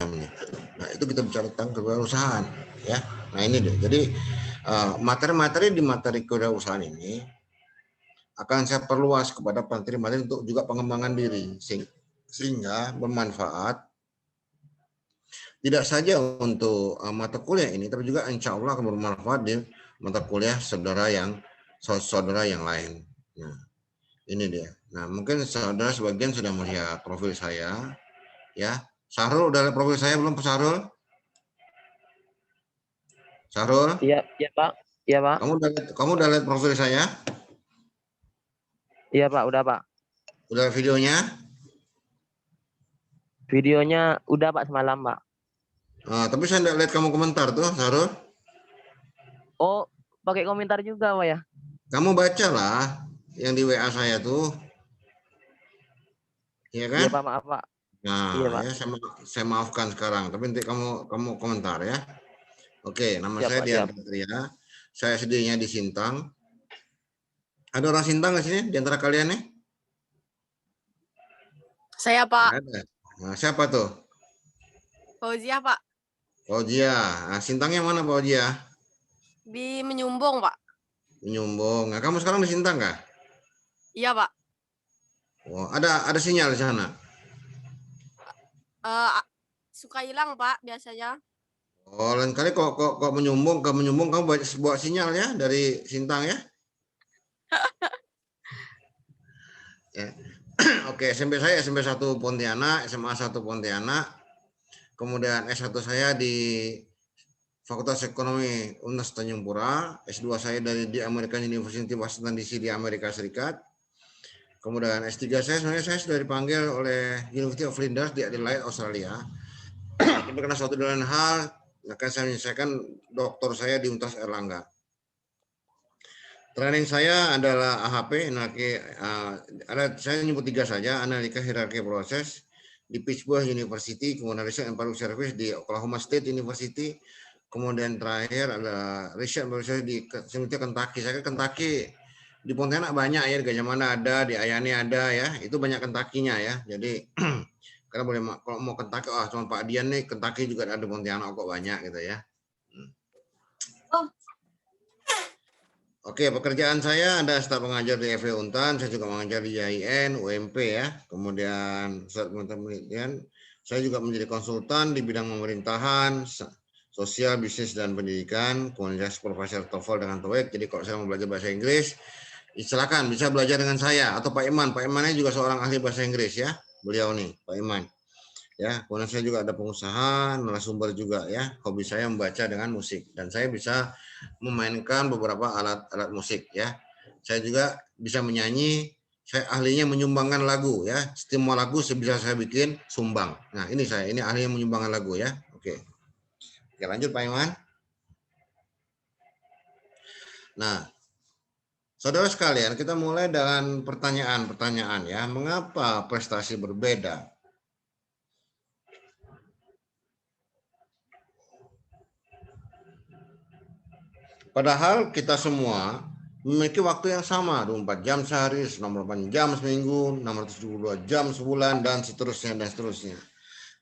namanya. Nah, itu kita bicara tentang kewirausahaan, ya. Nah, ini deh. Jadi materi-materi di materi kewirausahaan ini akan saya perluas kepada materi-materi untuk juga pengembangan diri, sehingga bermanfaat tidak saja untuk mata kuliah ini, tapi juga insya Allah akan bermanfaat di mata kuliah saudara yang lain. Nah, ini dia. Nah, mungkin saudara sebagian sudah melihat profil saya, ya. Sahrul udah lihat profil saya belum, Sahrul? Sahrul? Iya, iya Pak. Iya Pak. Kamu udah lihat profil saya? Iya Pak, udah Pak. Udah videonya? Videonya udah Pak semalam Pak. Nah, tapi saya tidak lihat kamu komentar tuh, Sahrul. Oh, pakai komentar juga Pak ya? Kamu baca lah yang di WA saya tuh. Iya kan? Iya Pak, maaf Pak. Iya Nah, Pak. ya saya maafkan sekarang, tapi nanti kamu komentar ya. Oke, nama Siap saya Pak, Dian siap. Patria. Saya aslinya di Sintang. Ada orang Sintang nggak sini di antara kalian nih? Saya Pak. Ada. Nah, siapa tuh? Fauzia Pak. Fauzia. Nah, Sintangnya mana Fauzia? Di Menyumbung Pak. Menyumbung. Nah, kamu sekarang di Sintang nggak? Iya Pak. Oh, ada sinyal di sana. Suka hilang Pak biasanya. Oh, lain kali kok menyumbung kamu bawa sinyal ya dari Sintang ya. Ya. Oke, SMP saya SMP 1 Pontianak, SMA 1 Pontianak. Kemudian S1 saya di Fakultas Ekonomi Universitas Tanjung Pura, S2 saya di American University Washington DC di Amerika Serikat. Kemudian S3 saya sebenarnya saya sudah dipanggil oleh University of Flinders di Adelaide, Australia. Tapi karena suatu dan hal, akan saya menyelesaikan doktor saya di Universitas Erlangga. Training saya adalah AHP, saya nyebut 3 saja, analika hierarki proses di Pittsburgh University, kemudian Research and Public Service di Oklahoma State University, kemudian terakhir ada Research and Public Service di Kentucky. Saya ke Kentucky, di Pontianak banyak ya, di Gajah Mada ada, di Ayani ada ya, itu banyak Kentucky-nya ya. Jadi karena boleh kalau mau Kentucky, cuma Pak Dian nih, Kentucky juga ada di Pontianak kok banyak gitu ya. Oke, pekerjaan saya ada staf pengajar di FE Untan, saya juga mengajar di IAIN, UMP ya. Kemudian penelitian, saya juga menjadi konsultan di bidang pemerintahan, sosial, bisnis dan pendidikan. Kemudian saya supervisor TOEFL dengan TOEIC. Jadi kalau saya mau belajar bahasa Inggris, silakan bisa belajar dengan saya atau Pak Iman. Pak Imannya juga seorang ahli bahasa Inggris ya. Beliau nih, Pak Iman. Ya, kemudian saya juga ada pengusaha, narasumber juga ya. Hobi saya membaca dengan musik dan saya bisa memainkan beberapa alat musik ya. Saya juga bisa menyanyi, saya ahlinya menyumbangkan lagu ya. Semua lagu bisa saya bikin sumbang. Nah, ini ahlinya menyumbangkan lagu ya. Oke. Oke, lanjut Pak Iman. Nah, saudara sekalian, kita mulai dengan pertanyaan-pertanyaan ya. Mengapa prestasi berbeda? Padahal kita semua memiliki waktu yang sama, 24 jam sehari, 68 jam seminggu, 672 jam sebulan, dan seterusnya, dan seterusnya.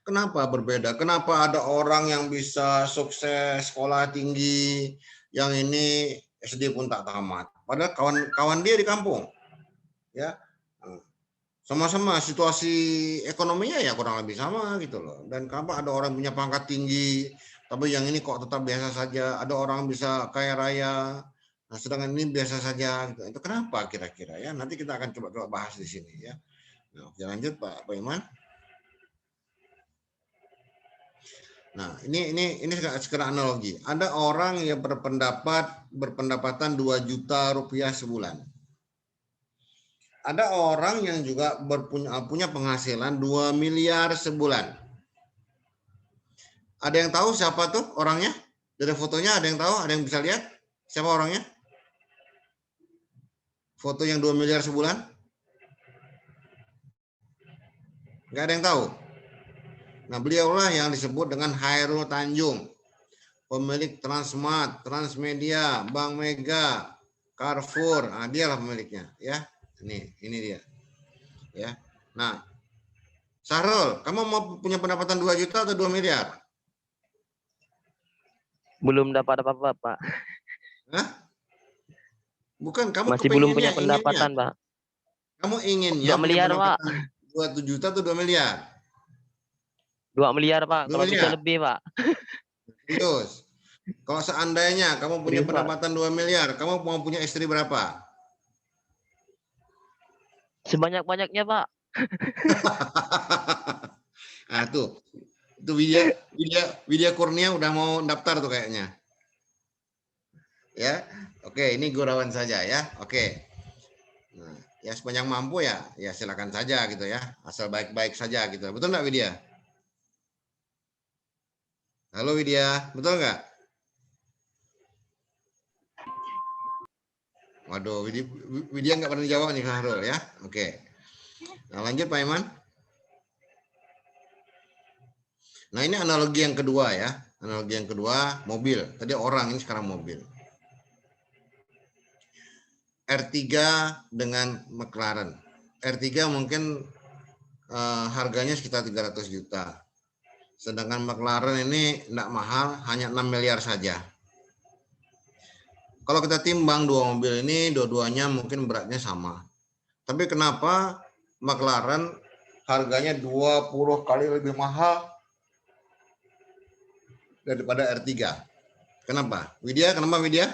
Kenapa berbeda? Kenapa ada orang yang bisa sukses, sekolah tinggi, yang ini SD pun tak tamat. Padahal kawan-kawan dia di kampung. Ya, sama-sama situasi ekonominya ya kurang lebih sama gitu loh. Dan kenapa ada orang punya pangkat tinggi, tapi yang ini kok tetap biasa saja. Ada orang bisa kaya raya, nah sedangkan ini biasa saja. Gitu. Itu kenapa kira-kira ya? Nanti kita akan coba bahas di sini ya. Nah, oke, lanjut Pak Iman. Nah, ini sekedar analogi. Ada orang yang berpendapatan 2 juta rupiah sebulan. Ada orang yang juga punya penghasilan 2 miliar sebulan. Ada yang tahu siapa tuh orangnya? Dari fotonya ada yang tahu? Ada yang bisa lihat? Siapa orangnya? Foto yang 2 miliar sebulan? Nggak ada yang tahu? Nah, beliaulah yang disebut dengan Hairul Tanjung. Pemilik Transmart, Transmedia, Bank Mega, Carrefour. Nah, dialah pemiliknya. Ya, ini dia. Ya. Nah, Sahrul, kamu mau punya pendapatan 2 juta atau 2 miliar? Belum dapat apa-apa, Pak. Hah? Bukan, kamu Masih belum punya inginnya. pendapatan, Pak. Kamu inginnya 2 punya miliar, Pak. pendapatan 2 juta atau 2 miliar? 2 miliar, Pak. 2 Kalau bisa miliar? lebih, Pak. Serius? Kalau seandainya kamu punya Serius, Pak. pendapatan 2 miliar, kamu mau punya istri berapa? Sebanyak-banyaknya, Pak. Nah, tuh. Itu Widya Kurnia udah mau daftar tuh kayaknya. Ya. Oke, ini gurauan saja ya. Oke. Nah, ya sepanjang mampu ya silakan saja gitu ya. Asal baik-baik saja gitu. Betul nggak Widya? Halo Widya, betul nggak? Waduh, Widya nggak pernah jawab nih Harul ya. Oke. Nah, lanjut Pak Iman. Nah, ini analogi yang kedua ya. Analogi yang kedua, mobil. Tadi orang, ini sekarang mobil. R3 dengan McLaren. R3 mungkin harganya sekitar 300 juta. Sedangkan McLaren ini tidak mahal, hanya 6 miliar saja. Kalau kita timbang dua mobil ini, dua-duanya mungkin beratnya sama. Tapi kenapa McLaren harganya 20 kali lebih mahal daripada R3? Kenapa? Widya, kenapa Widya?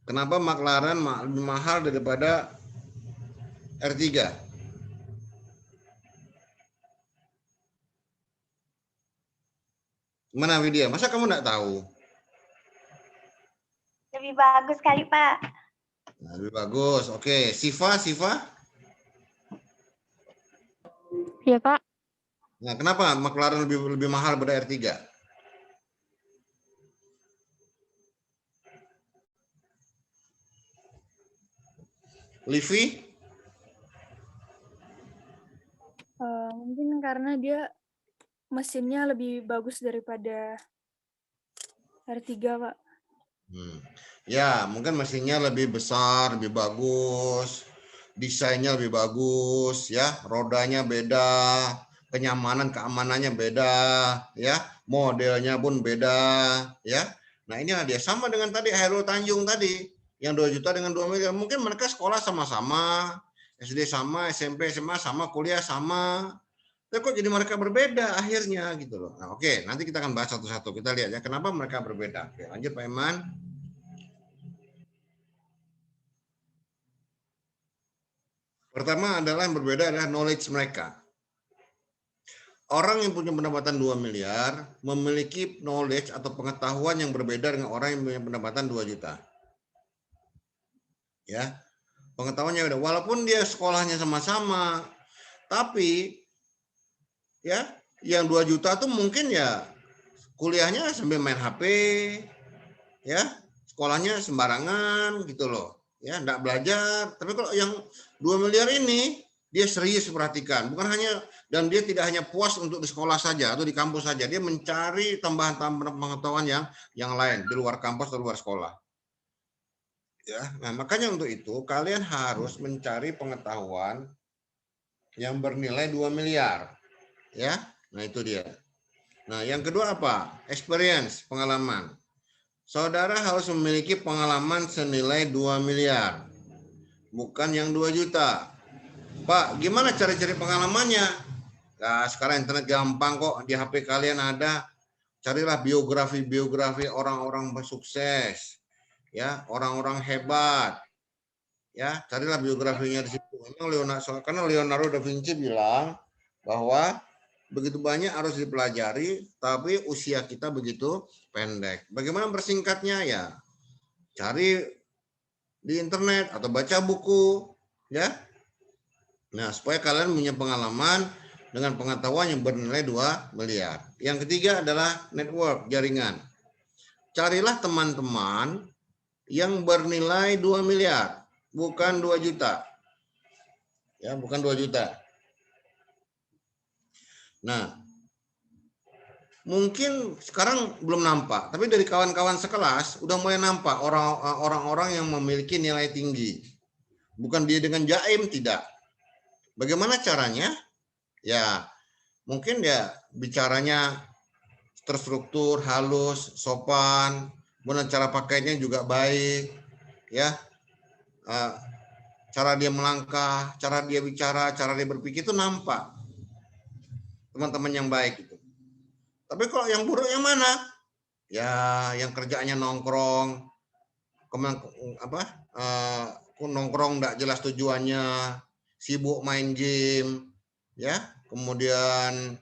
Kenapa McLaren lebih mahal daripada R3? Mana Widya? Masa kamu nggak tahu? Lebih bagus kali, Pak. Nah, lebih bagus. Oke, Siva? Iya, Pak. Nah, kenapa McLaren lebih mahal daripada R3? Livi? Mungkin karena dia mesinnya lebih bagus daripada R3, Pak. Ya, mungkin mesinnya lebih besar, lebih bagus, desainnya lebih bagus, ya, rodanya beda, keamanannya beda, ya, modelnya pun beda, ya. Nah, ini dia sama dengan tadi Hairul Tanjung tadi, yang 2 juta dengan 2 miliar. Mungkin mereka sekolah sama-sama, SD sama, SMP, SMA sama, kuliah sama. Tapi kok jadi mereka berbeda akhirnya gitu loh. Nah, oke, nanti kita akan bahas satu-satu. Kita lihat ya kenapa mereka berbeda. Oke, lanjut Pak Iman. Pertama adalah yang berbeda adalah knowledge mereka. Orang yang punya pendapatan 2 miliar memiliki knowledge atau pengetahuan yang berbeda dengan orang yang punya pendapatan 2 juta. Ya. Pengetahuannya beda. Walaupun dia sekolahnya sama-sama, tapi ya, yang 2 juta tuh mungkin ya kuliahnya sambil main HP, ya, sekolahnya sembarangan gitu loh. Ya, enggak belajar. Tapi kalau yang 2 miliar ini dia serius perhatikan, bukan hanya, dan dia tidak hanya puas untuk di sekolah saja atau di kampus saja, dia mencari tambahan-tambahan pengetahuan yang lain di luar kampus atau luar sekolah. Ya, nah makanya untuk itu kalian harus mencari pengetahuan yang bernilai 2 miliar. Ya, nah itu dia. Nah, yang kedua apa? Experience, pengalaman. Saudara harus memiliki pengalaman senilai 2 miliar. Bukan yang 2 juta. Pak, gimana cari-cari pengalamannya? Nah, sekarang internet gampang kok, di HP kalian ada. Carilah biografi orang-orang sukses, ya, orang-orang hebat. Ya, carilah biografinya di situ. Karena Leonardo da Vinci bilang bahwa begitu banyak harus dipelajari, tapi usia kita begitu pendek. Bagaimana bersingkatnya ya? Cari di internet atau baca buku, ya. Nah, supaya kalian punya pengalaman dengan pengetahuan yang bernilai 2 miliar. Yang ketiga adalah network, jaringan. Carilah teman-teman yang bernilai 2 miliar, bukan 2 juta. Ya, bukan 2 juta. Nah, mungkin sekarang belum nampak, tapi dari kawan-kawan sekelas udah mulai nampak orang-orang yang memiliki nilai tinggi. Bukan dia dengan jaim, tidak. Bagaimana caranya? Ya, mungkin ya bicaranya terstruktur, halus, sopan, kemudian cara pakainya juga baik, ya. Cara dia melangkah, cara dia bicara, cara dia berpikir itu nampak teman-teman yang baik itu. Tapi kalau yang buruk yang mana? Ya, yang kerjanya nongkrong, nongkrong nggak jelas tujuannya, sibuk main game, ya, kemudian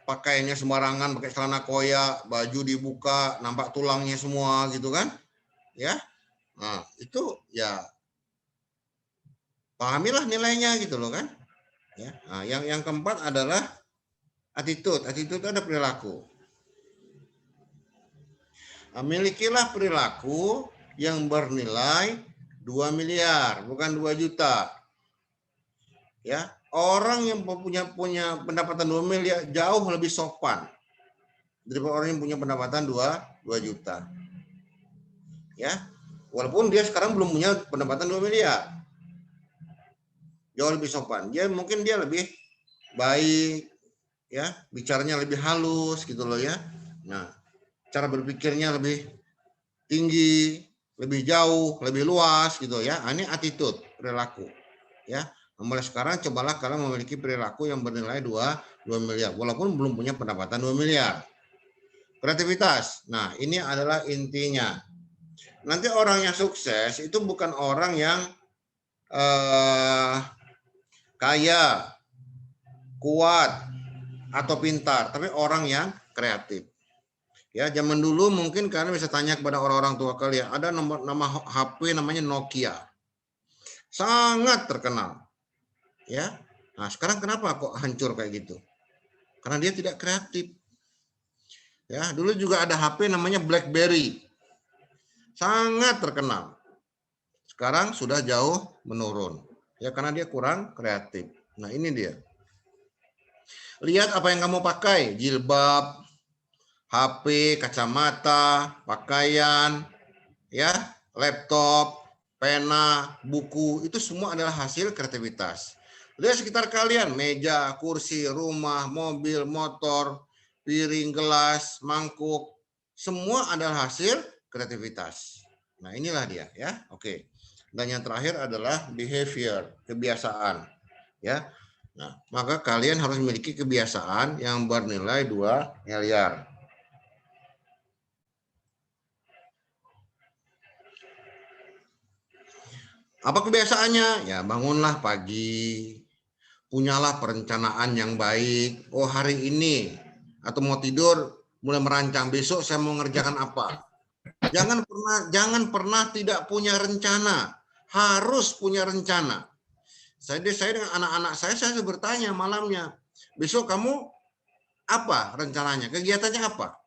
pakainya sembarangan, pakai celana koyak, baju dibuka, nampak tulangnya semua gitu kan, ya. Nah itu ya pahamilah nilainya gitu loh kan, ya. Nah, yang keempat adalah attitude. Attitude itu ada perilaku. Nah, milikilah perilaku yang bernilai 2 miliar, bukan 2 juta. Ya, orang yang punya pendapatan 2 miliar jauh lebih sopan daripada orang yang punya pendapatan 2 juta. Ya. Walaupun dia sekarang belum punya pendapatan 2 miliar. Jauh lebih sopan. Mungkin dia lebih baik, ya, bicaranya lebih halus gitu loh ya. Nah, cara berpikirnya lebih tinggi, lebih jauh, lebih luas gitu ya. Ini attitude, perilaku. Ya. Mulai sekarang cobalah kalian memiliki perilaku yang bernilai 2 miliar walaupun belum punya pendapatan 2 miliar. Kreativitas. Nah, ini adalah intinya. Nanti orang yang sukses itu bukan orang yang kaya, kuat, atau pintar, tapi orang yang kreatif. Ya, zaman dulu mungkin kalian bisa tanya kepada orang-orang tua kalian, ada nama HP namanya Nokia. Sangat terkenal. Ya. Nah, sekarang kenapa kok hancur kayak gitu? Karena dia tidak kreatif. Ya, dulu juga ada HP namanya BlackBerry. Sangat terkenal. Sekarang sudah jauh menurun. Ya, karena dia kurang kreatif. Nah, ini dia. Lihat apa yang kamu pakai, jilbab, HP, kacamata, pakaian, ya, laptop, pena, buku, itu semua adalah hasil kreativitas. Lihat sekitar kalian, meja, kursi, rumah, mobil, motor, piring, gelas, mangkuk, semua adalah hasil kreativitas. Nah, inilah dia ya. Oke. Dan yang terakhir adalah behavior, kebiasaan, ya. Nah, maka kalian harus memiliki kebiasaan yang bernilai 2 miliar. Apa kebiasaannya? Ya, bangunlah pagi, punyalah perencanaan yang baik. Oh, hari ini atau mau tidur mulai merancang besok saya mau ngerjakan apa. Jangan pernah tidak punya rencana. Harus punya rencana. Saya dengan anak-anak saya bertanya malamnya, besok kamu apa rencananya? Kegiatannya apa?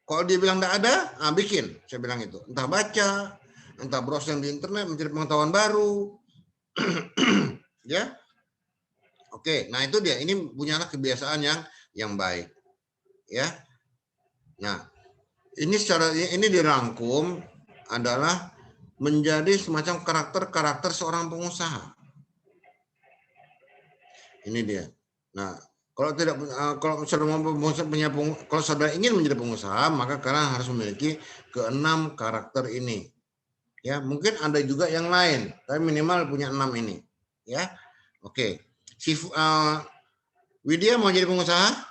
Kalau dia bilang enggak ada, bikin. Saya bilang itu. Entah baca, entah browsing di internet, mencari pengetahuan baru. Ya. Oke, nah itu dia. Ini punyalah kebiasaan yang baik. Ya. Nah, ini dirangkum adalah menjadi semacam karakter seorang pengusaha. Ini dia. Nah, kalau saudara ingin menjadi pengusaha, maka kalian harus memiliki ke-6 karakter ini. Ya, mungkin ada juga yang lain, tapi minimal punya 6 ini. Ya. Oke. Widya mau jadi pengusaha?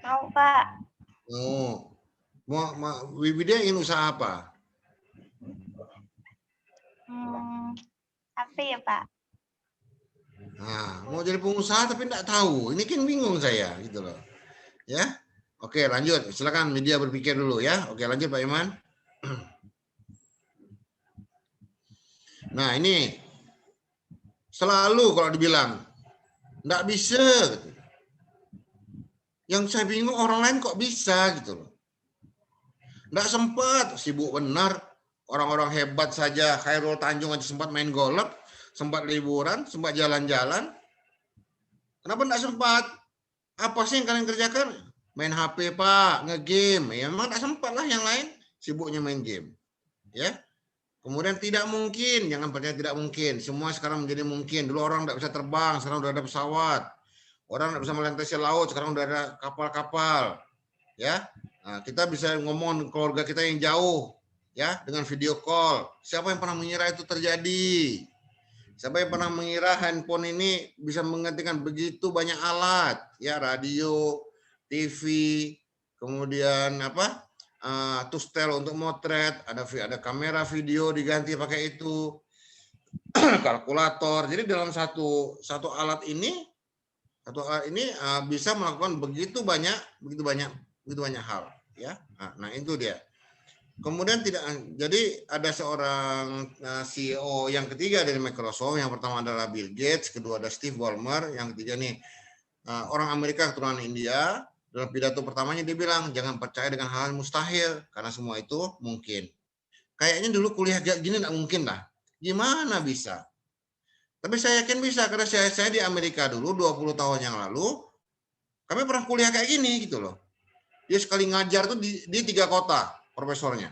Mau, Pak. Oh. Widya ingin usaha apa? Apa ya, Pak? Nah, mau jadi pengusaha tapi enggak tahu. Ini kan bingung saya gitu loh. Ya. Oke, lanjut. Silakan media berpikir dulu ya. Oke, lanjut Pak Iman. Nah, ini selalu kalau dibilang enggak bisa. Yang saya bingung orang lain kok bisa gitu loh. Enggak sempat, sibuk benar. Orang-orang hebat saja, Khairul Tanjung aja sempat main golf, sempat liburan, sempat jalan-jalan. Kenapa enggak sempat? Apa sih yang kalian kerjakan? Main HP, Pak, nge-game. Ya memang enggak sempat lah yang lain, sibuknya main game. Ya. Kemudian tidak mungkin, jangan percaya tidak mungkin. Semua sekarang menjadi mungkin. Dulu orang tidak bisa terbang, sekarang udah ada pesawat. Orang tidak bisa melintasi laut, sekarang udah ada kapal-kapal. Ya, nah, kita bisa ngomong keluarga kita yang jauh, ya, dengan video call. Siapa yang pernah mengira itu terjadi? Siapa yang pernah mengira handphone ini bisa menggantikan begitu banyak alat, ya, radio, TV, kemudian apa? Tustel untuk motret, ada kamera video diganti pakai itu, kalkulator. Jadi dalam satu alat ini bisa melakukan begitu banyak hal, ya. Nah itu dia. Kemudian jadi ada seorang CEO yang ketiga dari Microsoft. Yang pertama adalah Bill Gates, kedua ada Steve Ballmer, yang ketiga nih orang Amerika keturunan India. Dalam pidato pertamanya dia bilang jangan percaya dengan hal mustahil karena semua itu mungkin. Kayaknya dulu kuliah kayak gini nggak mungkin lah. Gimana bisa? Tapi saya yakin bisa karena saya di Amerika dulu 20 tahun yang lalu kami pernah kuliah kayak gini gitu loh. Dia sekali ngajar tuh di 3 kota profesornya.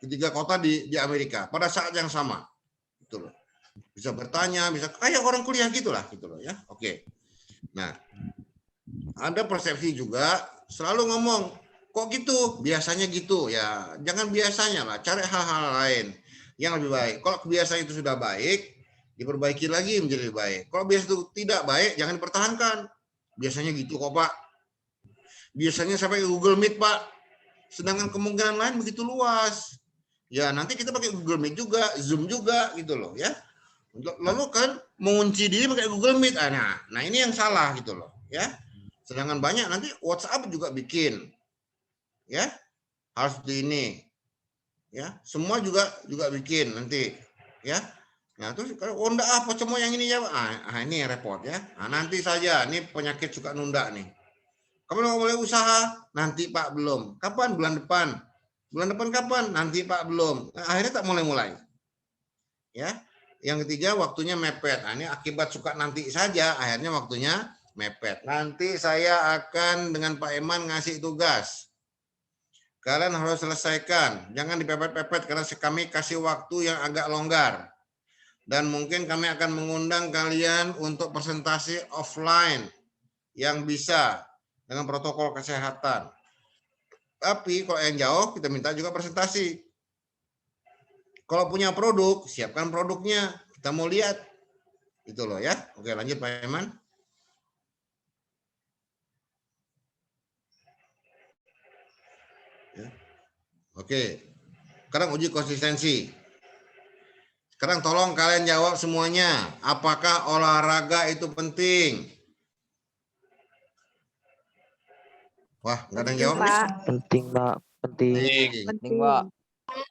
Di 3 kota di Amerika pada saat yang sama. Gitu loh. Bisa bertanya, bisa kayak orang kuliah gitulah gitu loh ya. Oke. Nah, ada persepsi juga selalu ngomong kok gitu, biasanya gitu ya. Jangan biasanya lah, cari hal-hal lain yang lebih baik. Kalau kebiasaan itu sudah baik, diperbaiki lagi menjadi lebih baik. Kalau biasa itu tidak baik, jangan dipertahankan. Biasanya gitu kok Pak. Biasanya sampai Google Meet Pak. Sedangkan kemungkinan lain begitu luas. Ya nanti kita pakai Google Meet juga, Zoom juga gitu loh ya. Lalu kan mengunci diri pakai Google Meet. Nah ini yang salah gitu loh ya. Sedangkan banyak nanti WhatsApp juga bikin, ya harus seperti ini, ya semua juga bikin nanti, ya. Nah terus kalau enggak apa cuma yang ini ya, ini yang repot ya. Nah, nanti saja, ini penyakit suka nunda nih. Kamu mau mulai usaha, nanti Pak belum. Kapan? Bulan depan. Bulan depan kapan? Nanti Pak belum. Nah, akhirnya tak mulai. Ya. Yang ketiga waktunya mepet. Nah, ini akibat suka nanti saja, akhirnya waktunya mepet. Nanti saya akan dengan Pak Eman ngasih tugas. Kalian harus selesaikan. Jangan dipepet-pepet karena kami kasih waktu yang agak longgar. Dan mungkin kami akan mengundang kalian untuk presentasi offline yang bisa dengan protokol kesehatan. Tapi kalau yang jauh kita minta juga presentasi. Kalau punya produk, siapkan produknya. Kita mau lihat. Itu loh ya. Oke, lanjut Pak Eman. Ya. Oke. Sekarang uji konsistensi. Sekarang tolong kalian jawab semuanya. Apakah olahraga itu penting? Wah, nggak ada yang jawab nih. Penting, Pak. Penting. Penting, Pak.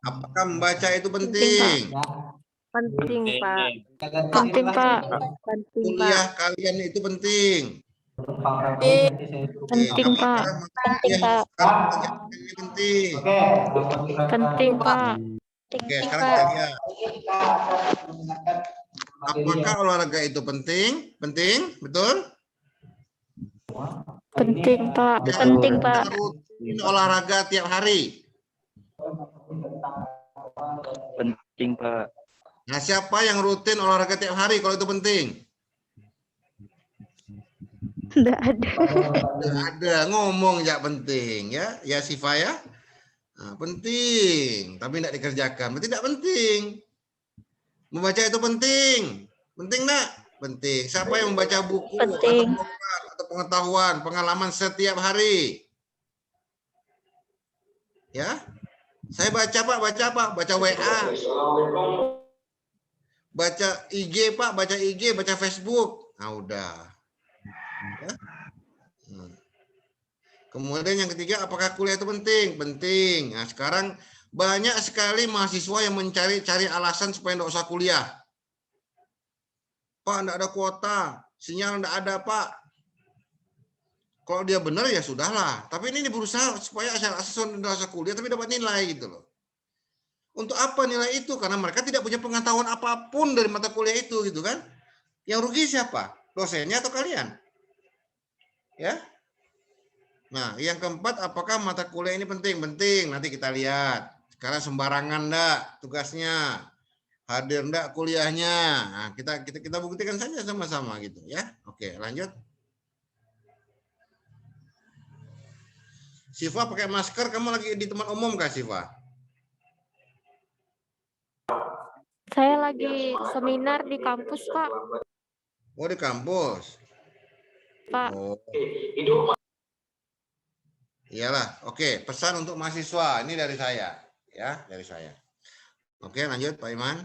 Apakah membaca itu penting? Penting, Pak. Penting, Pak. Penting, Kuliah kalian itu penting. Penting, Pak. Penting, Pak. Ini penting. Penting, Pak. Oke, sekarang kita lihat. Apakah olahraga itu penting? Penting, betul? Penting, Pak. Penting, Pak. Rutin olahraga tiap hari. Penting, Pak. Nah, siapa yang rutin olahraga tiap hari kalau itu penting? Tidak ada. Tidak ada, ngomong ya penting ya. Ya Siva ya. Nah, penting, tapi tidak dikerjakan. Berarti tidak penting. Membaca itu penting. Penting enggak? Penting. Siapa yang membaca buku Penting. atau pengetahuan, pengalaman setiap hari? Ya. Saya baca Pak, baca WA. Baca IG Pak, baca IG, baca Facebook. Nah, udah. Ya. Kemudian yang ketiga, apakah kuliah itu penting? Penting. Nah, sekarang banyak sekali mahasiswa yang mencari alasan supaya tidak usah kuliah. Pak, tidak ada kuota, sinyal tidak ada Pak. Kalau dia benar ya sudahlah. Tapi ini berusaha supaya asal-asal tidak usah kuliah tapi dapat nilai gitu loh. Untuk apa nilai itu? Karena mereka tidak punya pengetahuan apapun dari mata kuliah itu gitu kan. Yang rugi siapa? Dosennya atau kalian? Ya. Nah, yang keempat, apakah mata kuliah ini penting? Penting. Nanti kita lihat. Sekarang sembarangan enggak tugasnya? Hadir enggak kuliahnya? Nah, kita buktikan saja sama-sama gitu ya. Oke, lanjut. Siva pakai masker, kamu lagi di tempat umum kah, Siva? Saya lagi seminar di kampus, Pak. Oh, di kampus. Pak. Oh. Iyalah. Oke, pesan untuk mahasiswa ini dari saya, ya, dari saya. Oke, lanjut Pak Iman.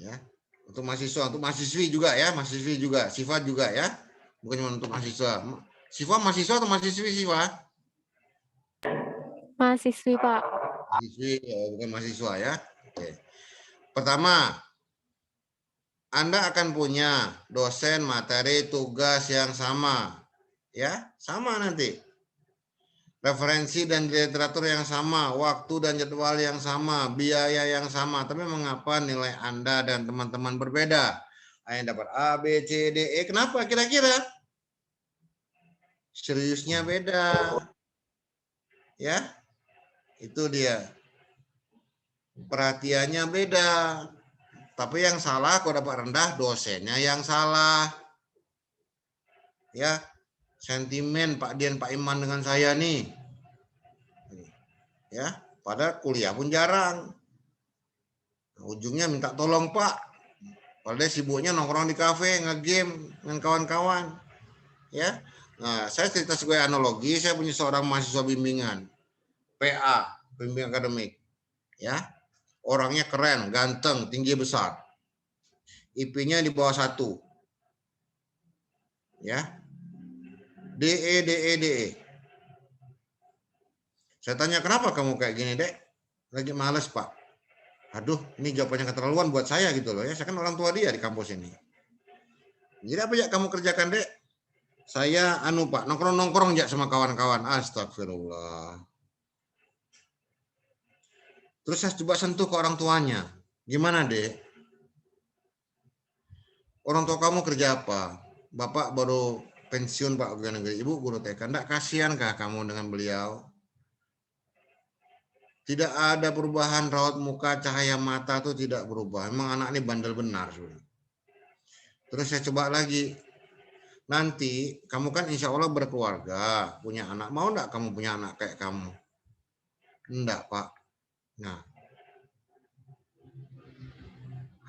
Ya. Untuk mahasiswa, untuk mahasiswi juga ya, mahasiswi juga, Siva juga ya. Bukan cuma untuk mahasiswa. Siva mahasiswa atau mahasiswi, Siva? Mahasiswi, Pak. Mahasiswi, bukan mahasiswa ya. Oke. Pertama, Anda akan punya dosen, materi, tugas yang sama. Ya, sama nanti. Referensi dan literatur yang sama, waktu dan jadwal yang sama, biaya yang sama. Tapi mengapa nilai Anda dan teman-teman berbeda? Anda dapat A, B, C, D, E. Kenapa kira-kira? Seriusnya beda. Ya, itu dia. Perhatiannya beda. Tapi yang salah kalau dapat rendah, dosennya yang salah. Ya, sentimen Pak Dian, Pak Iman dengan saya nih. Ya, pada kuliah pun jarang. Ujungnya minta tolong Pak. Padahal sibuknya nongkrong di kafe, nge-game dengan kawan-kawan. Ya, nah saya cerita sebagai analogi, saya punya seorang mahasiswa bimbingan, PA, bimbingan akademik. Ya, orangnya keren, ganteng, tinggi besar. IP-nya di bawah 1. Ya, DE. Saya tanya, kenapa kamu kayak gini, Dek? Lagi males, Pak. Aduh, ini jawabannya keterlaluan buat saya gitu loh ya. Saya kan orang tua dia di kampus ini. Jadi apa ya kamu kerjakan, Dek? Saya Pak, nongkrong ya sama kawan-kawan. Astagfirullah. Terus saya coba sentuh ke orang tuanya. Gimana, Dek? Orang tua kamu kerja apa? Bapak baru pensiun, Pak, pegawai negeri. Ibu guru TK. Enggak kasihankah kamu dengan beliau? Tidak ada perubahan raut muka, cahaya mata tuh tidak berubah. Emang anak ini bandel benar. Terus saya coba lagi. Nanti kamu kan insya Allah berkeluarga, punya anak. Mau enggak kamu punya anak kayak kamu? Enggak, Pak. Nah,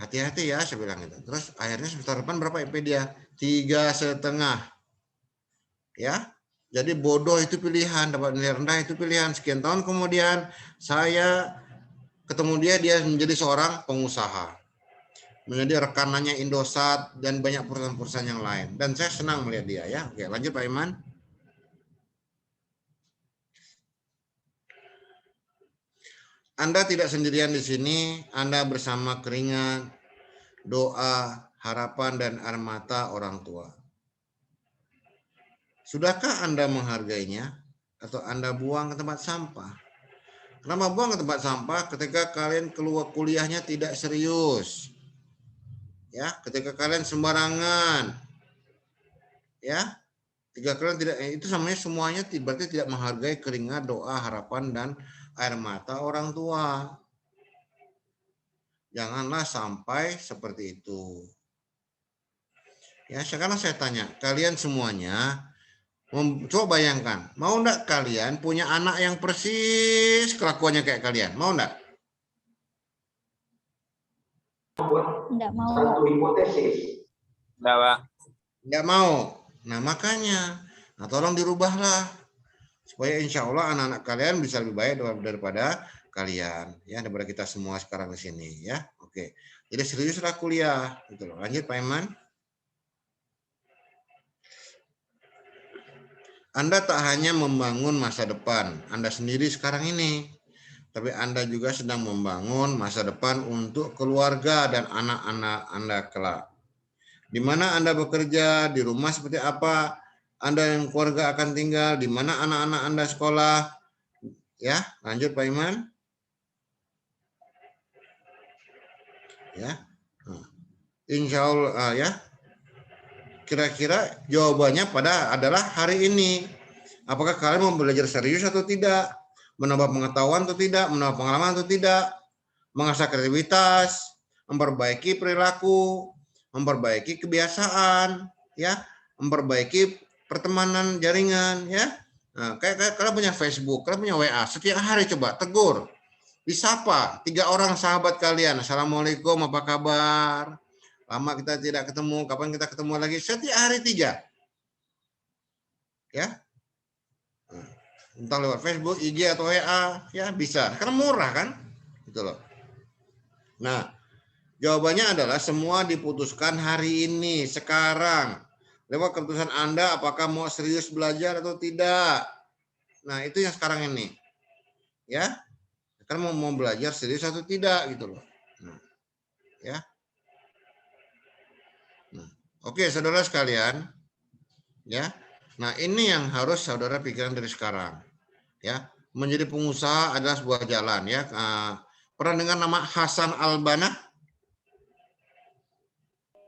hati-hati ya, saya bilang gitu. Terus akhirnya semester depan berapa IP dia? 3,5. Ya, jadi bodoh itu pilihan, dapat nilai rendah itu pilihan. Sekian tahun kemudian saya ketemu dia menjadi seorang pengusaha, menjadi rekanannya Indosat dan banyak perusahaan-perusahaan yang lain. Dan saya senang melihat dia ya. Oke, lanjut Pak Iman. Anda tidak sendirian di sini, Anda bersama keringat, doa, harapan, dan air mata orang tua. Sudahkah Anda menghargainya atau Anda buang ke tempat sampah? Kenapa buang ke tempat sampah? Ketika kalian keluar kuliahnya tidak serius. Ya, ketika kalian sembarangan. Ya. Ketika kalian tidak, itu namanya semuanya berarti tidak menghargai keringat, doa, harapan, dan air mata orang tua. Janganlah sampai seperti itu. Ya, sekarang saya tanya, kalian semuanya coba bayangkan, mau enggak kalian punya anak yang persis kelakuannya kayak kalian? Mau enggak? Enggak mau. Enggak, Pak. Enggak mau. Nah, makanya, tolong dirubahlah. Supaya insya Allah anak-anak kalian bisa lebih baik daripada kalian. Ya, daripada kita semua sekarang di sini. Ya, oke. Jadi seriuslah kuliah. Gitu loh. Lanjut Pak Iman. Anda tak hanya membangun masa depan Anda sendiri sekarang ini, tapi Anda juga sedang membangun masa depan untuk keluarga dan anak-anak Anda kelak. Di mana Anda bekerja, di rumah seperti apa Anda yang keluarga akan tinggal, di mana anak-anak Anda sekolah. Ya, lanjut Pak Iman. Ya, insya Allah ya. Kira-kira jawabannya adalah hari ini. Apakah kalian mau belajar serius atau tidak? Menambah pengetahuan atau tidak? Menambah pengalaman atau tidak? Mengasah kreativitas, memperbaiki perilaku, memperbaiki kebiasaan, ya, memperbaiki pertemanan jaringan, ya. Nah, kayak kalian punya Facebook, kalian punya WA, setiap hari coba tegur, disapa 3 orang sahabat kalian. Assalamualaikum, apa kabar? Lama kita tidak ketemu, kapan kita ketemu lagi? Setiap hari 3, ya. Entah lewat Facebook, IG atau WA, ya bisa. Karena murah kan, gitu loh. Nah, jawabannya adalah semua diputuskan hari ini, sekarang. Lewat keputusan Anda apakah mau serius belajar atau tidak. Nah, itu yang sekarang ini. Ya. Sekarang mau belajar serius atau tidak gitu loh. Nah, ya. Nah, oke, saudara sekalian. Ya. Nah, ini yang harus saudara pikirkan dari sekarang. Ya. Menjadi pengusaha adalah sebuah jalan ya. Pernah dengar nama Hasan Al-Banna?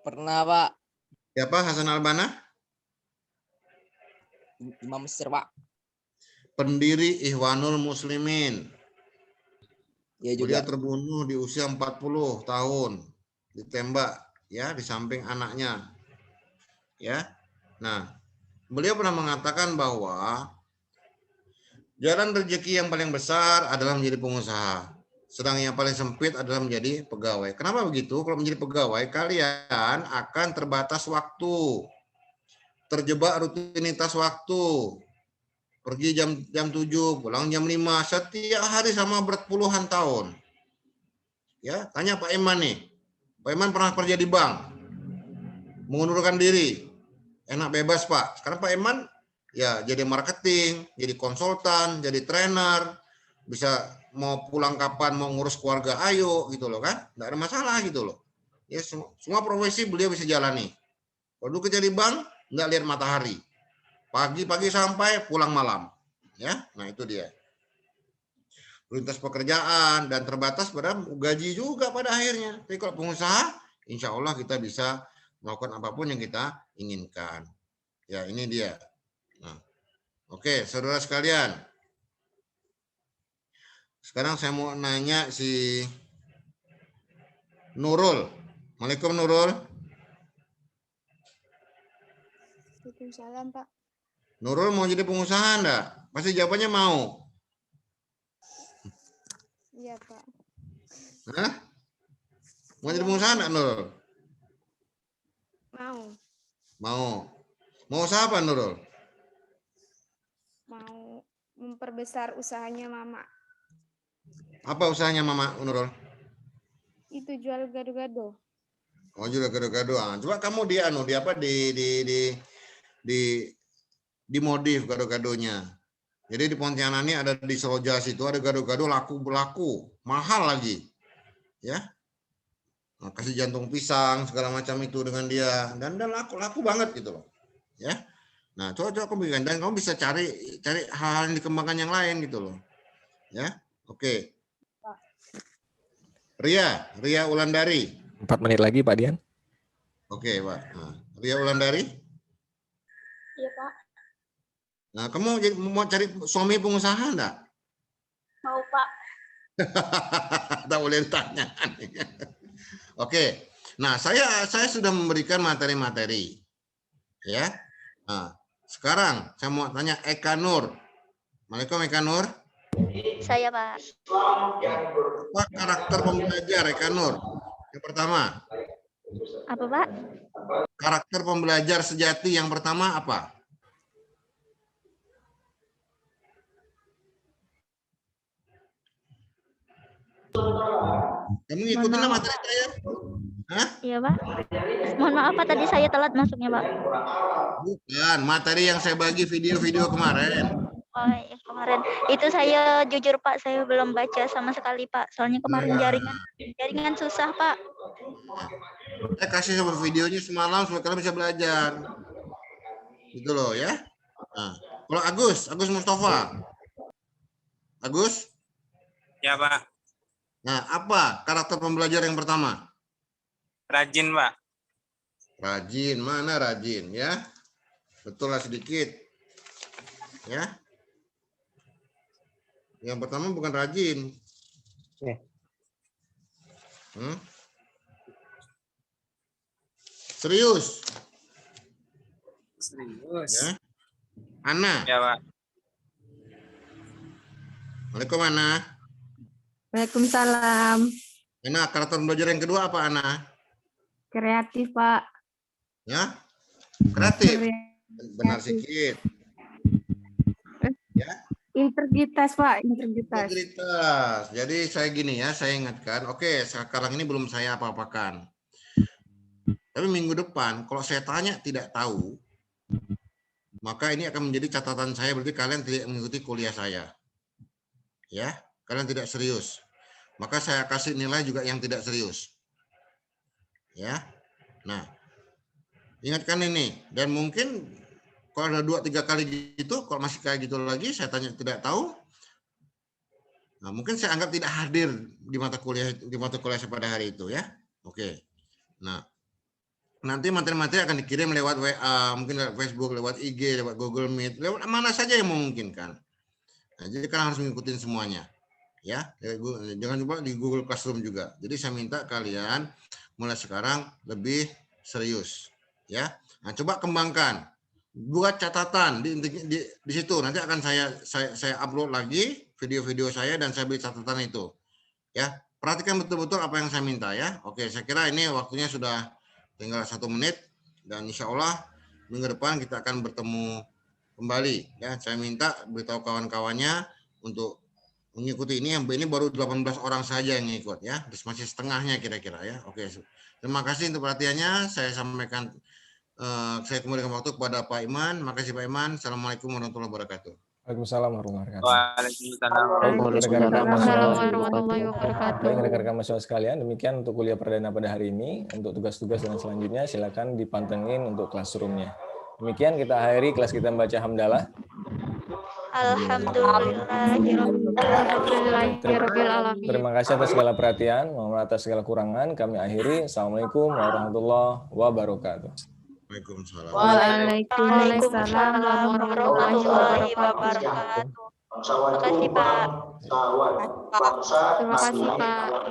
Pernah, Pak. Siapa Hasan Al-Banna? Imam Mesir, Pak. Pendiri Ikhwanul Muslimin. Ya Dia juga. terbunuh di usia 40 tahun. Ditembak ya di samping anaknya. Ya. Nah, beliau pernah mengatakan bahwa jalan rezeki yang paling besar adalah menjadi pengusaha. Sedang yang paling sempit adalah menjadi pegawai. Kenapa begitu? Kalau menjadi pegawai, kalian akan terbatas waktu. Terjebak rutinitas waktu. Pergi jam 7, pulang jam 5, setiap hari sama berpuluhan tahun. Ya, tanya Pak Iman nih. Pak Iman pernah kerja di bank. Mengundurkan diri. Enak bebas, Pak. Sekarang Pak Iman ya jadi marketing, jadi konsultan, jadi trainer, bisa mau pulang kapan, mau ngurus keluarga, ayo gitu loh kan. Enggak ada masalah gitu loh. Ya semua profesi beliau bisa jalani. Kalau dulu kerja di bank, enggak lihat matahari. Pagi-pagi sampai pulang malam. Ya, nah itu dia. Lintas pekerjaan dan terbatas pada gaji juga pada akhirnya. Tapi kalau pengusaha, insya Allah kita bisa melakukan apapun yang kita inginkan. Ya, ini dia. Nah, oke, saudara sekalian. Sekarang saya mau nanya si Nurul. Waalaikumsalam Nurul. Waalaikumsalam, Pak. Nurul mau jadi pengusaha enggak? Pasti jawabannya mau. Iya, Pak. Hah? Mau jadi pengusaha enggak Nurul? Mau. Mau. Mau usaha apa Nurul? Mau memperbesar usahanya Mama. Apa usahanya Mama Nurul? Itu jual gado-gado. Oh, juga gado-gado. Coba kamu di apa di modif gado-gadonya. Jadi di Pontianak ini ada di Serojas itu ada gado-gado laku mahal lagi. Ya. Nah, kasih jantung pisang segala macam itu dengan dia dan laku banget gitu loh. Ya. Nah, coba kamu bikin dan kamu bisa cari hal yang dikembangkan yang lain gitu loh. Ya. Oke. Ria Wulandari. 4 menit lagi Pak Dian. Oke, Pak. Nah, Ria Wulandari. Iya, Pak. Nah, kamu mau cari suami pengusaha enggak? Mau, Pak. Tak boleh tanya. Oke. Nah, saya sudah memberikan materi-materi. Ya. Nah, sekarang saya mau tanya Eka Nur. Waalaikumsalam Eka Nur. Saya, Pak. Apa karakter pembelajar Eka Nur? Yang pertama. Apa, Pak? Karakter pembelajar sejati yang pertama apa? Kamu ngikutin materi saya? Hah? Iya, Pak. Mohon maaf, Pak. Tadi saya telat masuknya, Pak. Bukan, materi yang saya bagi video-video kemarin. Oh, iya, kemarin. Itu saya jujur, Pak. Saya belum baca sama sekali, Pak. Soalnya kemarin jaringan susah, Pak. Saya kasih sama videonya semalam supaya kalian bisa belajar. Gitu loh ya. Nah, kalau Agus Mustafa. Agus? Ya, Pak. Nah, apa karakter pembelajar yang pertama? Rajin, Pak. Rajin, mana rajin ya? Betul lah sedikit. Ya. Yang pertama bukan rajin. Serius. Serius. Ya. Ana. Ya, Pak. Waalaikumsalam, Ana. Waalaikumsalam. Ana, karakter belajar yang kedua apa, Ana? Kreatif, Pak. Ya. Kreatif. Benar sedikit. Integritas, Pak. Integritas. Integritas. Jadi saya gini ya, saya ingatkan. Oke, sekarang ini belum saya apa-apakan. Tapi minggu depan, kalau saya tanya tidak tahu, maka ini akan menjadi catatan saya. Berarti kalian tidak mengikuti kuliah saya. Ya, kalian tidak serius. Maka saya kasih nilai juga yang tidak serius. Ya. Nah, ingatkan ini. Dan mungkin kalau ada 2-3 kali gitu, kalau masih kayak gitu lagi, saya tanya tidak tahu. Nah, mungkin saya anggap tidak hadir di mata kuliah saya pada hari itu ya. Oke. Nah, nanti materi-materi akan dikirim lewat WA, mungkin lewat Facebook, lewat IG, lewat Google Meet, lewat mana saja yang memungkinkan. Nah, jadi kalian harus mengikuti semuanya. Ya, jangan lupa di Google Classroom juga. Jadi saya minta kalian mulai sekarang lebih serius. Ya. Nah, coba kembangkan. Buat catatan di situ. Nanti akan saya upload lagi video-video saya dan saya beri catatan itu. Ya, perhatikan betul-betul apa yang saya minta ya. Oke, saya kira ini waktunya sudah tinggal 1 menit dan insya Allah minggu depan kita akan bertemu kembali. Ya, saya minta beritahu kawan-kawannya untuk mengikuti ini. Ini baru 18 orang saja yang ikut ya. Masih setengahnya kira-kira ya. Oke, terima kasih untuk perhatiannya. Saya sampaikan. Saya kembalikan waktu kepada Pak Iman. Makasih Pak Iman. Assalamualaikum warahmatullahi wabarakatuh. Waalaikumsalam warahmatullahi wabarakatuh. Waalaikumsalam. Warahmatullahi wabarakatuh. Baik rekan-rekan mahasiswa sekalian, demikian untuk kuliah perdana pada hari ini. Untuk tugas-tugas dan selanjutnya silakan dipantengin untuk classroom-nya. Demikian kita akhiri kelas kita membaca hamdalah. Alhamdulillahirobbilalamin. Terima kasih atas segala perhatian, mohon maaf atas segala kurangan. Kami akhiri. Assalamualaikum warahmatullahi wabarakatuh. Waalaikumsalam. Waalaikumsalam warahmatullahi wabarakatuh. Terima kasih, Pak. Terima kasih, Pak.